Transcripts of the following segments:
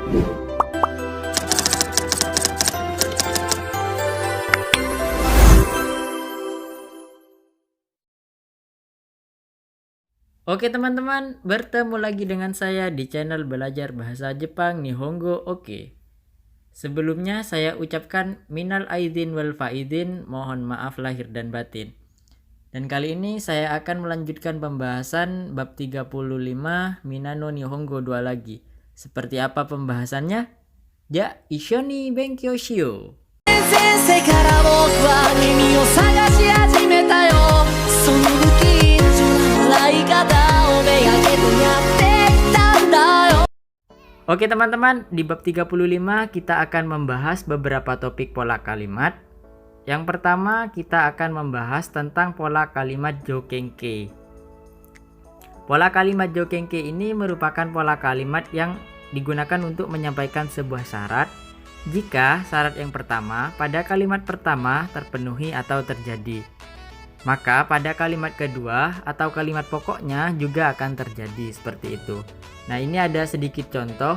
Oke teman-teman, bertemu lagi dengan saya di channel belajar bahasa Jepang Nihongo Oke. Sebelumnya saya ucapkan minal aidin wal faidin, mohon maaf lahir dan batin. Dan kali ini saya akan melanjutkan pembahasan bab 35 Minano Nihongo 2 lagi. Seperti apa pembahasannya? Ja, ishoni benkyou shiyou. 先生から僕は君を探し始めたよその不近所な笑い方をめがけてやってきたんだよ Oke teman-teman, di bab 35 kita akan membahas beberapa topik pola kalimat. Yang pertama kita akan membahas tentang pola kalimat jokenke. Pola kalimat jokenke ini merupakan pola kalimat yang digunakan untuk menyampaikan sebuah syarat jika syarat yang pertama pada kalimat pertama terpenuhi atau terjadi. Maka pada kalimat kedua atau kalimat pokoknya juga akan terjadi seperti itu. Nah, ini ada sedikit contoh.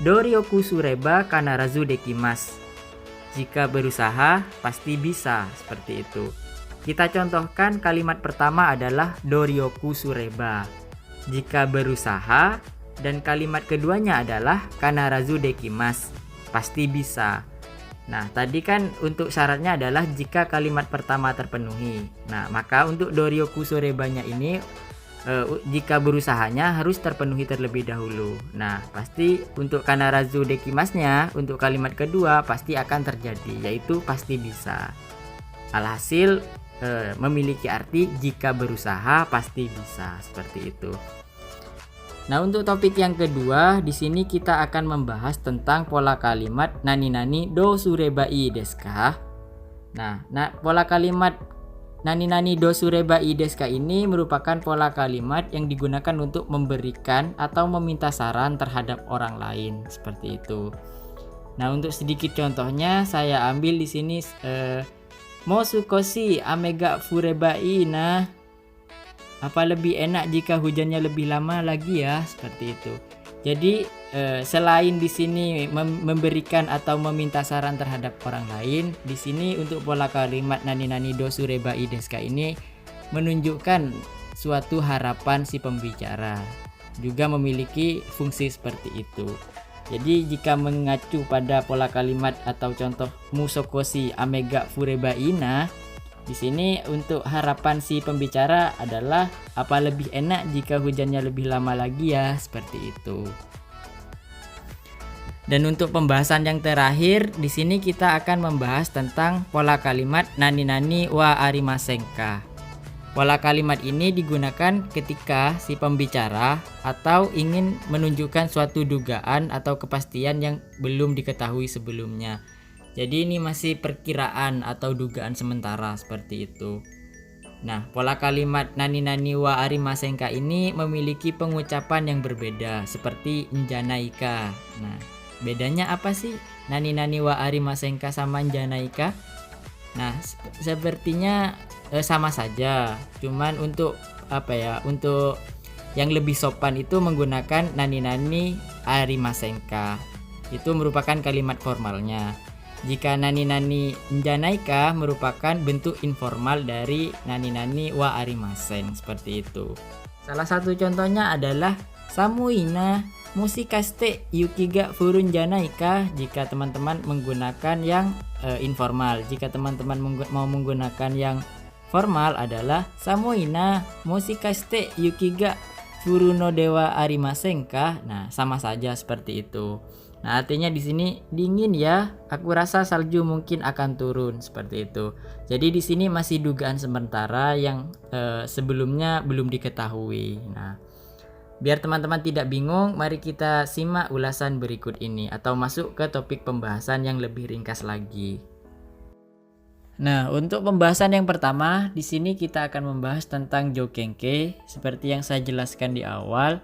Doryoku sureba kanarazu dekimasu. Jika berusaha pasti bisa, seperti itu. Kita contohkan kalimat pertama adalah doryoku sureba. Jika berusaha, dan kalimat keduanya adalah kanarazu dekimasu. Pasti bisa. Nah, tadi kan untuk syaratnya adalah jika kalimat pertama terpenuhi. Nah, maka untuk doryoku surebanya ini jika berusahanya harus terpenuhi terlebih dahulu. Nah, pasti untuk kanarazu dekimasnya untuk kalimat kedua pasti akan terjadi, yaitu pasti bisa. Alhasil memiliki arti jika berusaha pasti bisa, seperti itu. Nah, untuk topik yang kedua, di sini kita akan membahas tentang pola kalimat nani-nani do surebai desu ka. Nah, pola kalimat nani-nani do surebai desu ka ini merupakan pola kalimat yang digunakan untuk memberikan atau meminta saran terhadap orang lain, seperti itu. Nah, untuk sedikit contohnya saya ambil di sini mosukoshi ame ga furebai na. Apa lebih enak jika hujannya lebih lama lagi ya, seperti itu. Jadi selain di sini memberikan atau meminta saran terhadap orang lain, di sini untuk pola kalimat nani-nani do surebai desu ka ini menunjukkan suatu harapan si pembicara. Juga memiliki fungsi seperti itu. Jadi jika mengacu pada pola kalimat atau contoh musokoshi ame ga furebai na, di sini untuk harapan si pembicara adalah apa lebih enak jika hujannya lebih lama lagi ya, seperti itu. Dan untuk pembahasan yang terakhir, di sini kita akan membahas tentang pola kalimat nani-nani wa arimasen ka. Pola kalimat ini digunakan ketika si pembicara atau ingin menunjukkan suatu dugaan atau kepastian yang belum diketahui sebelumnya. Jadi ini masih perkiraan atau dugaan sementara, seperti itu. Nah, pola kalimat nani-nani wa arimasen ka ini memiliki pengucapan yang berbeda seperti njanaika. Nah, bedanya apa sih nani-nani wa arimasen ka sama njanaika? Nah, sepertinya sama saja. Cuman untuk untuk yang lebih sopan itu menggunakan nani-nani arimasen ka. Itu merupakan kalimat formalnya. Jika nani-nani njanaika merupakan bentuk informal dari nani-nani wa arimasen, seperti itu. Salah satu contohnya adalah samuina moshikaste yuki ga furun janaika jika teman-teman menggunakan yang informal. Jika teman-teman mau menggunakan yang formal adalah samuina moshikaste yuki ga furuno dewa arimasen ka. Nah, sama saja seperti itu. Nah, artinya di sini dingin ya, aku rasa salju mungkin akan turun, seperti itu. Jadi di sini masih dugaan sementara yang sebelumnya belum diketahui. Nah, biar teman-teman tidak bingung, mari kita simak ulasan berikut ini atau masuk ke topik pembahasan yang lebih ringkas lagi. Nah, untuk pembahasan yang pertama, di sini kita akan membahas tentang jokenke. Seperti yang saya jelaskan di awal,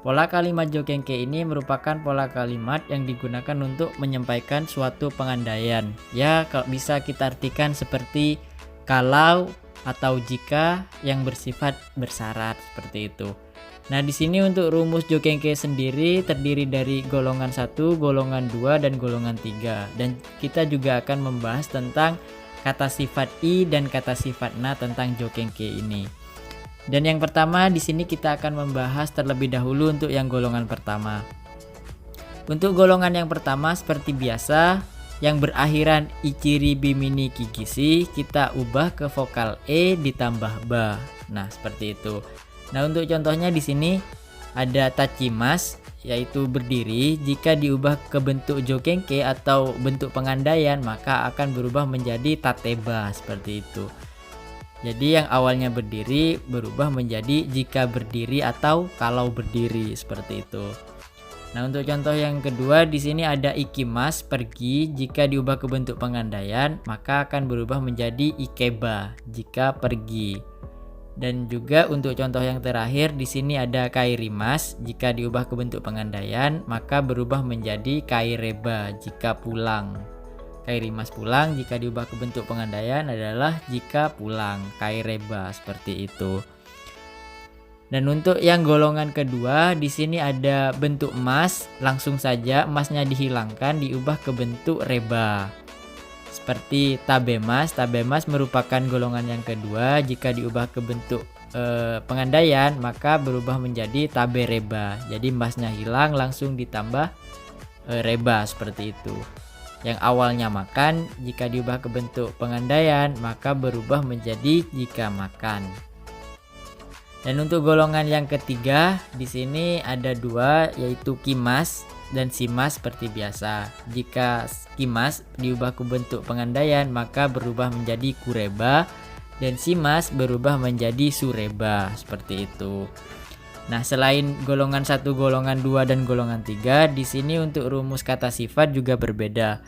pola kalimat jokenke ini merupakan pola kalimat yang digunakan untuk menyampaikan suatu pengandaian. Ya, kalau bisa kita artikan seperti kalau atau jika yang bersifat bersyarat, seperti itu. Nah, di sini untuk rumus Jokenke sendiri terdiri dari golongan 1, golongan 2, dan golongan 3. Dan kita juga akan membahas tentang kata sifat i dan kata sifat na tentang Jokenke ini. Dan yang pertama di sini kita akan membahas terlebih dahulu untuk yang golongan pertama. Untuk golongan yang pertama seperti biasa yang berakhiran ichiri bimini kigishi kita ubah ke vokal e ditambah ba. Nah, seperti itu. Nah, untuk contohnya di sini ada tachimas yaitu berdiri. Jika diubah ke bentuk Jokenke atau bentuk pengandaian maka akan berubah menjadi tateba seperti itu. Jadi yang awalnya berdiri berubah menjadi jika berdiri atau kalau berdiri seperti itu. Nah, untuk contoh yang kedua di sini ada ikimas pergi. Jika diubah ke bentuk pengandaian maka akan berubah menjadi ikeba jika pergi. Dan juga untuk contoh yang terakhir di sini ada kairimas. Jika diubah ke bentuk pengandaian maka berubah menjadi kaireba jika pulang. Kairimas pulang, jika diubah ke bentuk pengandaian adalah jika pulang. Kaireba seperti itu. Dan untuk yang golongan kedua di sini ada bentuk emas, langsung saja emasnya dihilangkan diubah ke bentuk reba. Seperti tabemas. Tabemas merupakan golongan yang kedua. Jika diubah ke bentuk pengandaian maka berubah menjadi tabereba. Jadi emasnya hilang langsung ditambah reba seperti itu. Yang awalnya makan jika diubah ke bentuk pengandaian maka berubah menjadi jika makan. Dan untuk golongan yang ketiga di sini ada dua yaitu kimas dan simas seperti biasa. Jika kimas diubah ke bentuk pengandaian maka berubah menjadi kureba dan simas berubah menjadi sureba seperti itu. Nah, selain golongan 1, golongan 2 dan golongan 3 di sini untuk rumus kata sifat juga berbeda.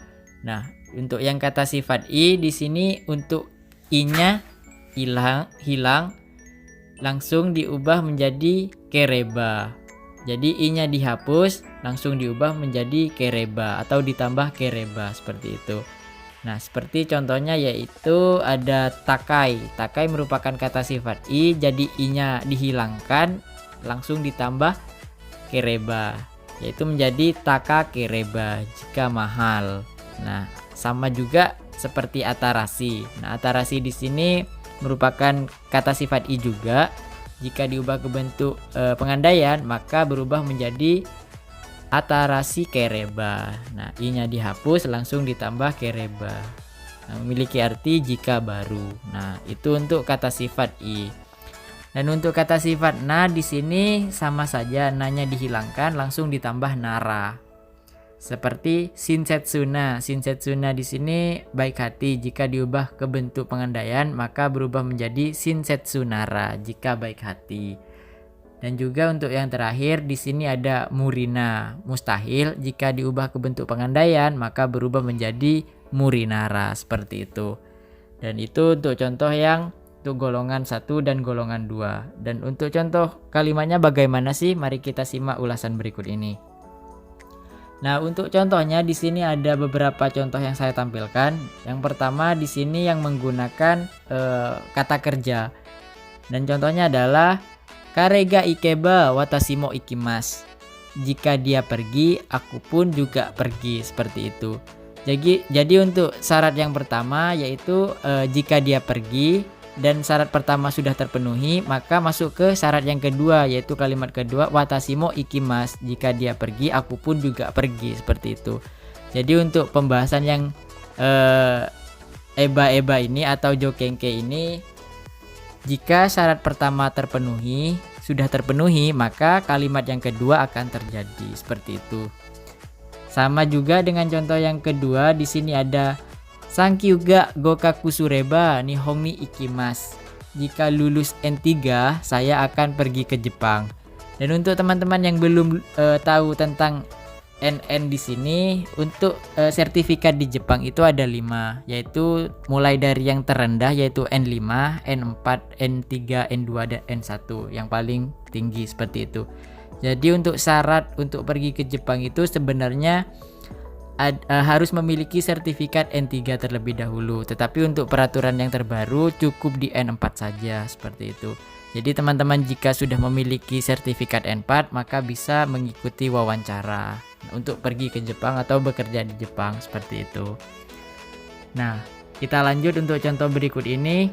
Nah, untuk yang kata sifat i di sini untuk i-nya hilang langsung diubah menjadi kereba. Jadi i-nya dihapus langsung diubah menjadi kereba atau ditambah kereba seperti itu. Nah, seperti contohnya yaitu ada takai. Takai merupakan kata sifat i, jadi i-nya dihilangkan langsung ditambah kereba yaitu menjadi taka kereba jika mahal. Nah, sama juga seperti atarasi. Nah, atarasi di sini merupakan kata sifat i juga. Jika diubah ke bentuk pengandaian maka berubah menjadi atarasi kereba. Nah, i-nya dihapus langsung ditambah kereba. Nah, memiliki arti jika baru. Nah, itu untuk kata sifat i. Dan untuk kata sifat na di sini sama saja, na-nya dihilangkan langsung ditambah nara. Seperti shinsetsuna. Shinsetsuna di sini baik hati. Jika diubah ke bentuk pengandaian maka berubah menjadi shinsetsunara jika baik hati. Dan juga untuk yang terakhir di sini ada murina. Mustahil. Jika diubah ke bentuk pengandaian maka berubah menjadi murinara seperti itu. Dan itu untuk contoh yang untuk golongan 1 dan golongan 2. Dan untuk contoh kalimatnya bagaimana sih? Mari kita simak ulasan berikut ini. Nah, untuk contohnya di sini ada beberapa contoh yang saya tampilkan. Yang pertama di sini yang menggunakan kata kerja. Dan contohnya adalah karega ikeba watashi mo ikimasu. Jika dia pergi, aku pun juga pergi, seperti itu. Jadi untuk syarat yang pertama yaitu jika dia pergi dan syarat pertama sudah terpenuhi, maka masuk ke syarat yang kedua yaitu kalimat kedua watashi mo ikimasu. Jika dia pergi, aku pun juga pergi, seperti itu. Jadi untuk pembahasan yang eba-eba ini atau jokenke ini, jika syarat pertama sudah terpenuhi, maka kalimat yang kedua akan terjadi, seperti itu. Sama juga dengan contoh yang kedua, di sini ada Sankyu ga gokaku sureba nihong ni ikimasu. Jika lulus N3, saya akan pergi ke Jepang. Dan untuk teman-teman yang belum tahu tentang NN di sini, untuk sertifikat di Jepang itu ada 5, yaitu mulai dari yang terendah yaitu N5, N4, N3, N2 dan N1 yang paling tinggi, seperti itu. Jadi untuk syarat untuk pergi ke Jepang itu sebenarnya harus memiliki sertifikat N3 terlebih dahulu. Tetapi untuk peraturan yang terbaru cukup di N4 saja, seperti itu. Jadi teman-teman jika sudah memiliki sertifikat N4 maka bisa mengikuti wawancara untuk pergi ke Jepang atau bekerja di Jepang, seperti itu. Nah, kita lanjut untuk contoh berikut ini.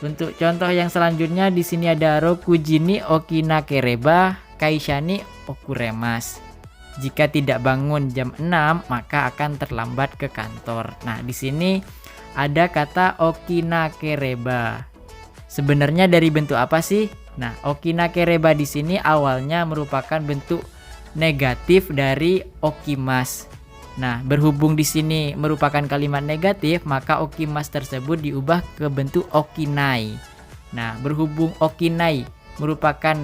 Untuk contoh yang selanjutnya di sini ada Rokujini okinakereba kaishani okuremasu. Jika tidak bangun jam 6 maka akan terlambat ke kantor. Nah, di sini ada kata okinakereba. Sebenarnya dari bentuk apa sih? Nah, okinakereba di sini awalnya merupakan bentuk negatif dari okimas. Nah, berhubung di sini merupakan kalimat negatif, maka okimas tersebut diubah ke bentuk okinai. Nah, berhubung okinai merupakan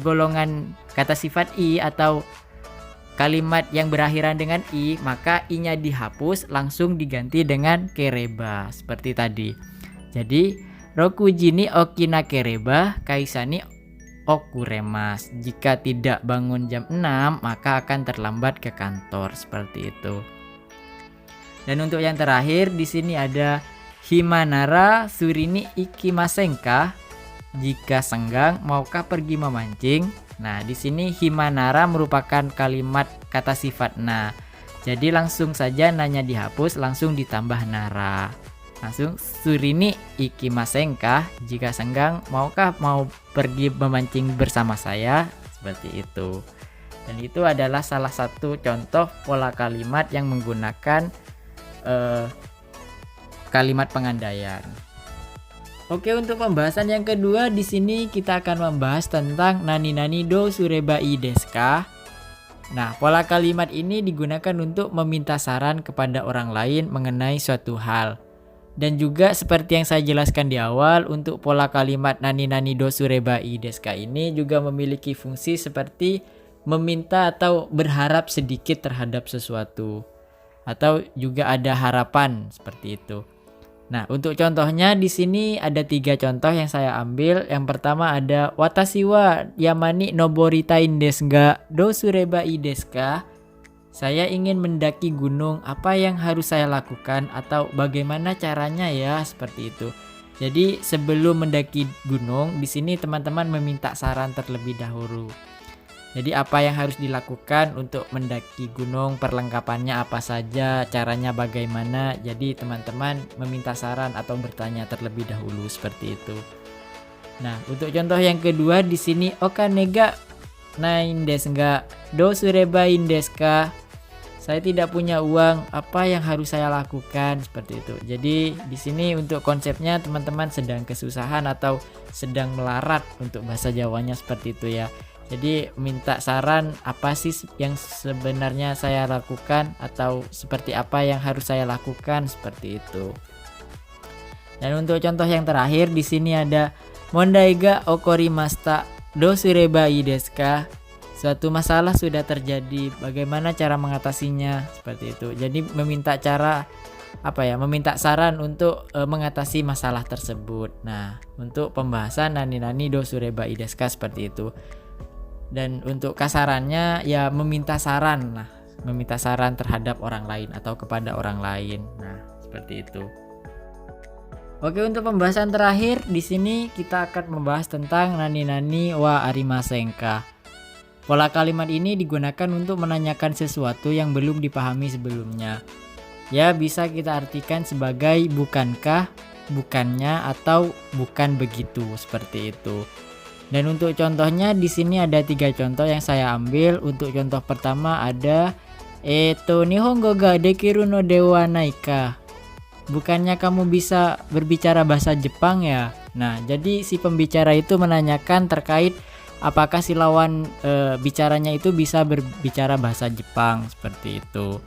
golongan kata sifat i atau kalimat yang berakhiran dengan i, maka i-nya dihapus langsung diganti dengan kereba seperti tadi. Jadi Rokujini okinakereba kaisani okuremasu. Jika tidak bangun jam 6 maka akan terlambat ke kantor, seperti itu. Dan untuk yang terakhir di sini ada Himanara surini ikimasenka. Jika senggang maukah pergi memancing? Nah, di sini himanara merupakan kalimat kata sifat na. Jadi langsung saja nanya dihapus, langsung ditambah nara. Langsung surini ikimasenka. Jika senggang maukah mau pergi memancing bersama saya? Seperti itu. Dan itu adalah salah satu contoh pola kalimat yang menggunakan kalimat pengandaian. Oke, untuk pembahasan yang kedua di sini kita akan membahas tentang nani do sureba ii desu ka. Nah, pola kalimat ini digunakan untuk meminta saran kepada orang lain mengenai suatu hal. Dan juga seperti yang saya jelaskan di awal, untuk pola kalimat nani do sureba ii desu ka ini juga memiliki fungsi seperti meminta atau berharap sedikit terhadap sesuatu. Atau juga ada harapan seperti itu. Nah, untuk contohnya di sini ada 3 contoh yang saya ambil. Yang pertama ada watashi wa yamani noboritain desu ga do sureba ii desu ka. Saya ingin mendaki gunung, apa yang harus saya lakukan atau bagaimana caranya ya, seperti itu. Jadi sebelum mendaki gunung, di sini teman-teman meminta saran terlebih dahulu. Jadi apa yang harus dilakukan untuk mendaki gunung, perlengkapannya apa saja, caranya bagaimana. Jadi teman-teman meminta saran atau bertanya terlebih dahulu, seperti itu. Nah, untuk contoh yang kedua di sini okanega nain desu ga do sureba ii desu ka. Saya tidak punya uang, apa yang harus saya lakukan, seperti itu. Jadi di sini untuk konsepnya teman-teman sedang kesusahan atau sedang melarat, untuk bahasa Jawanya seperti itu ya. Jadi minta saran apa sih yang sebenarnya saya lakukan atau seperti apa yang harus saya lakukan, seperti itu. Dan untuk contoh yang terakhir di sini ada mondai ga okorimashita do sureba ii desu ka. Suatu masalah sudah terjadi, bagaimana cara mengatasinya, seperti itu. Jadi meminta meminta saran untuk mengatasi masalah tersebut. Nah, untuk pembahasan nani do sureba ii desu ka seperti itu. Dan untuk kasarannya ya meminta saran terhadap orang lain atau kepada orang lain. Nah, seperti itu. Oke, untuk pembahasan terakhir di sini kita akan membahas tentang nani wa arimasenka. Pola kalimat ini digunakan untuk menanyakan sesuatu yang belum dipahami sebelumnya. Ya, bisa kita artikan sebagai bukankah, bukannya, atau bukan begitu, seperti itu. Dan untuk contohnya di sini ada 3 contoh yang saya ambil. Untuk contoh pertama ada nihongo ga dekiru no dewa naika. Bukannya kamu bisa berbicara bahasa Jepang ya? Nah, jadi si pembicara itu menanyakan terkait apakah si lawan bicaranya itu bisa berbicara bahasa Jepang, seperti itu.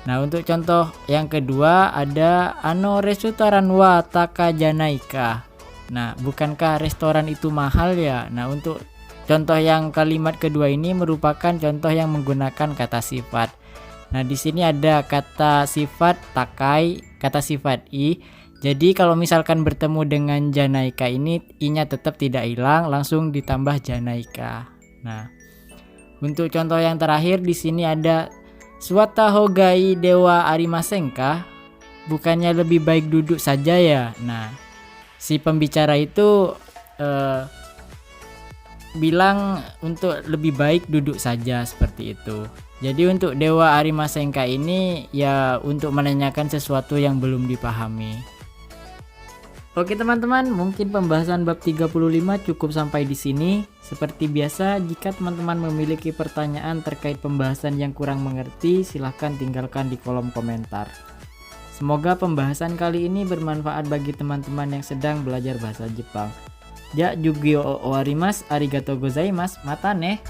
Nah, untuk contoh yang kedua ada restoran wa taka janaika. Nah, bukankah restoran itu mahal ya? Nah, untuk contoh yang kalimat kedua ini merupakan contoh yang menggunakan kata sifat. Nah, di sini ada kata sifat takai, kata sifat i. Jadi kalau misalkan bertemu dengan janaika ini, i-nya tetap tidak hilang, langsung ditambah janaika. Nah, untuk contoh yang terakhir di sini ada Suwata hogai dewa arimasen ka? Bukannya lebih baik duduk saja ya? Nah, si pembicara itu bilang untuk lebih baik duduk saja seperti itu. Jadi untuk dewa arimasen ka ini ya untuk menanyakan sesuatu yang belum dipahami. Oke teman-teman, mungkin pembahasan bab 35 cukup sampai di sini. Seperti biasa, jika teman-teman memiliki pertanyaan terkait pembahasan yang kurang mengerti, silahkan tinggalkan di kolom komentar. Semoga pembahasan kali ini bermanfaat bagi teman-teman yang sedang belajar bahasa Jepang. Ja jugyo o arimasu, arigatou gozaimasu, mata ne.